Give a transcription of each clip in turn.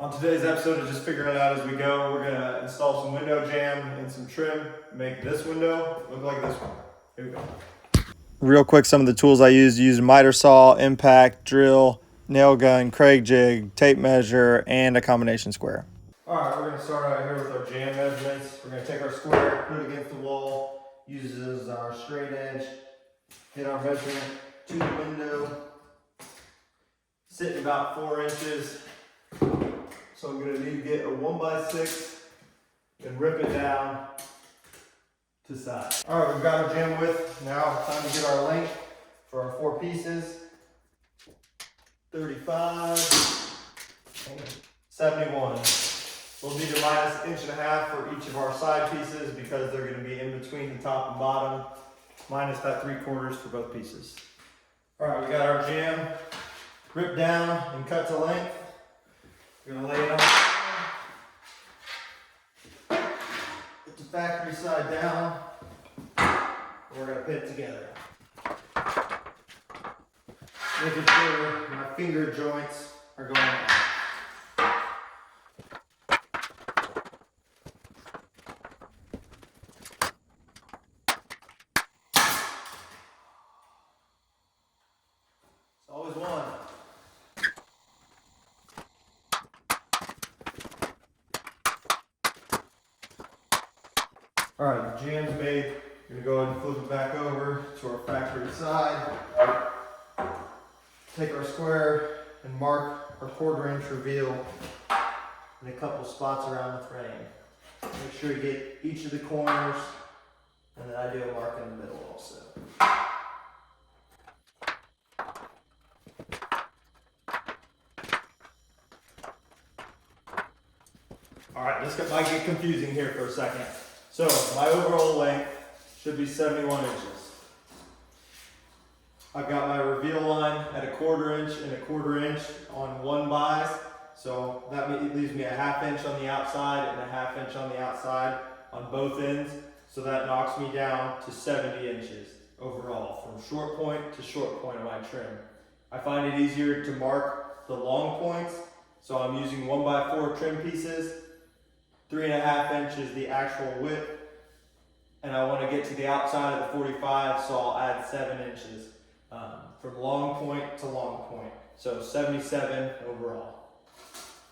On today's episode of Just Figuring It Out As We Go, we're gonna install some window jamb and some trim, make this window look like this one. Here we go. Real quick, some of the tools I used miter saw, impact, drill, nail gun, Kreg Jig, tape measure, and a combination square. All right, we're gonna start out here with our jamb measurements. We're gonna take our square, put it against the wall, use it as our straight edge, hit our measurement to the window, sitting about 4 inches. So I'm going to need to get a 1x6 and rip it down to size. All right, we've got our jamb width. Now it's time to get our length for our 4 pieces. 35 and 71. We'll need a minus 1.5 inches for each of our side pieces because they're going to be in between the top and bottom, minus that 3/4 for both pieces. All right, we got our jamb ripped down and cut to length. We're going to lay it on, put the factory side down, and we're going to put it together. Making sure my finger joints are going on. It's always one. All right, the jamb's made. We're gonna go ahead and flip it back over to our factory side. Take our square and mark our 1/4 inch reveal in a couple spots around the frame. Make sure you get each of the corners, and then I do a mark in the middle also. All right, this might get confusing here for a second. So my overall length should be 71 inches. I've got my reveal line at a 1/4 inch and a 1/4 inch on one bias. So that leaves me a 1/2 inch on the outside and a 1/2 inch on the outside on both ends. So that knocks me down to 70 inches overall from short point to short point of my trim. I find it easier to mark the long points. So I'm using 1x4 trim pieces. 3.5 inches the actual width, and I want to get to the outside of the 45, so I'll add 7 inches from long point to long point. So 77 overall.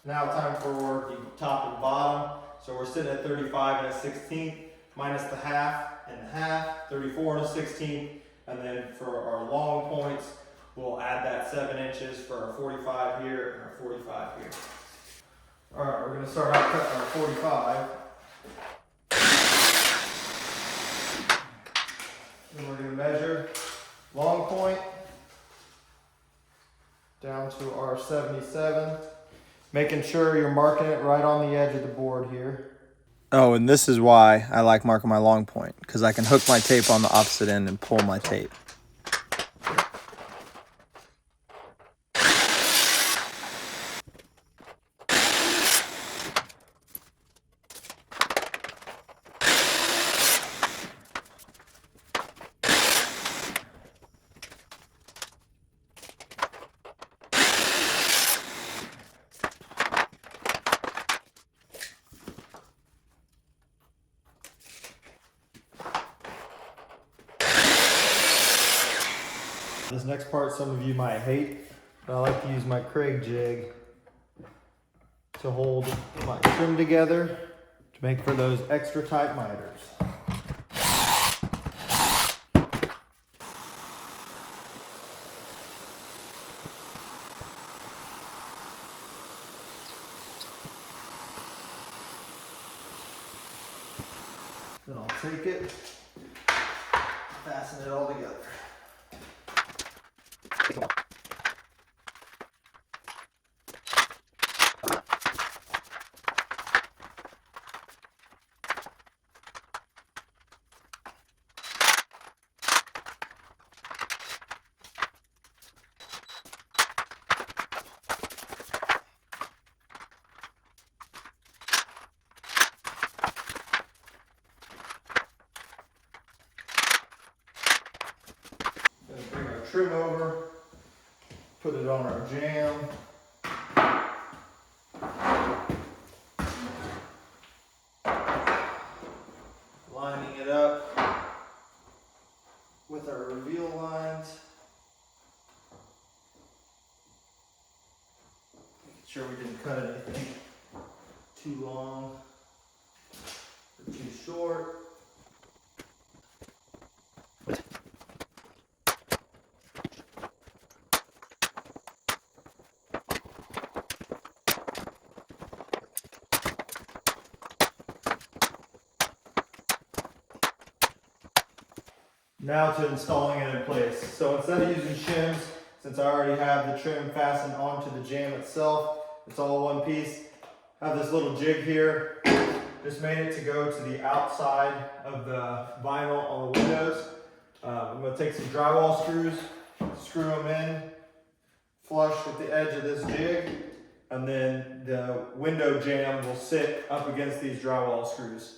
Now time for the top and bottom. So we're sitting at 35 and a 1/16, minus the 1/2 and the 1/2, 34 and a 16, and then for our long points, we'll add that 7 inches for our 45 here and our 45 here. All right, we're going to start out cutting our 45. And we're going to measure long point down to our 77. Making sure you're marking it right on the edge of the board here. Oh, and this is why I like marking my long point, because I can hook my tape on the opposite end and pull my tape. This next part some of you might hate, but I like to use my Kreg Jig to hold my trim together to make for those extra tight miters. Then I'll take it, fasten it all together. Bring our trim over, put it on our jamb. cut anything too long or too short. Now to installing it in place. So instead of using shims, since I already have the trim fastened onto the jamb itself, it's all one piece. I have this little jig here. Just made it to go to the outside of the vinyl on the windows. I'm going to take some drywall screws, screw them in flush with the edge of this jig, and then the window jamb will sit up against these drywall screws.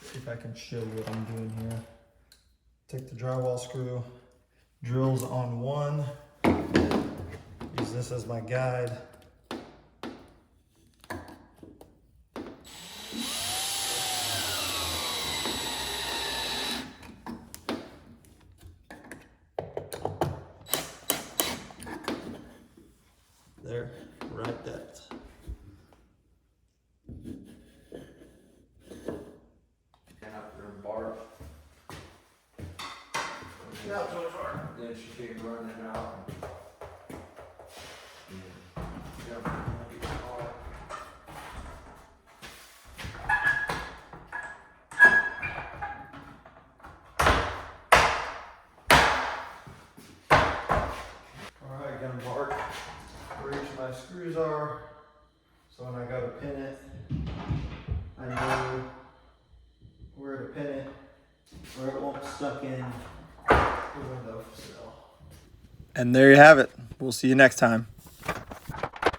See if I can show you what I'm doing here. Take the drywall screw, drills on one, use this as my guide. There, right that. After a bar. Not so far. Then she came running out. Alright, gonna mark where each of my screws are. So when I go to pin it, I know where to pin it, where it won't stuck in the window sill. And there you have it. We'll see you next time.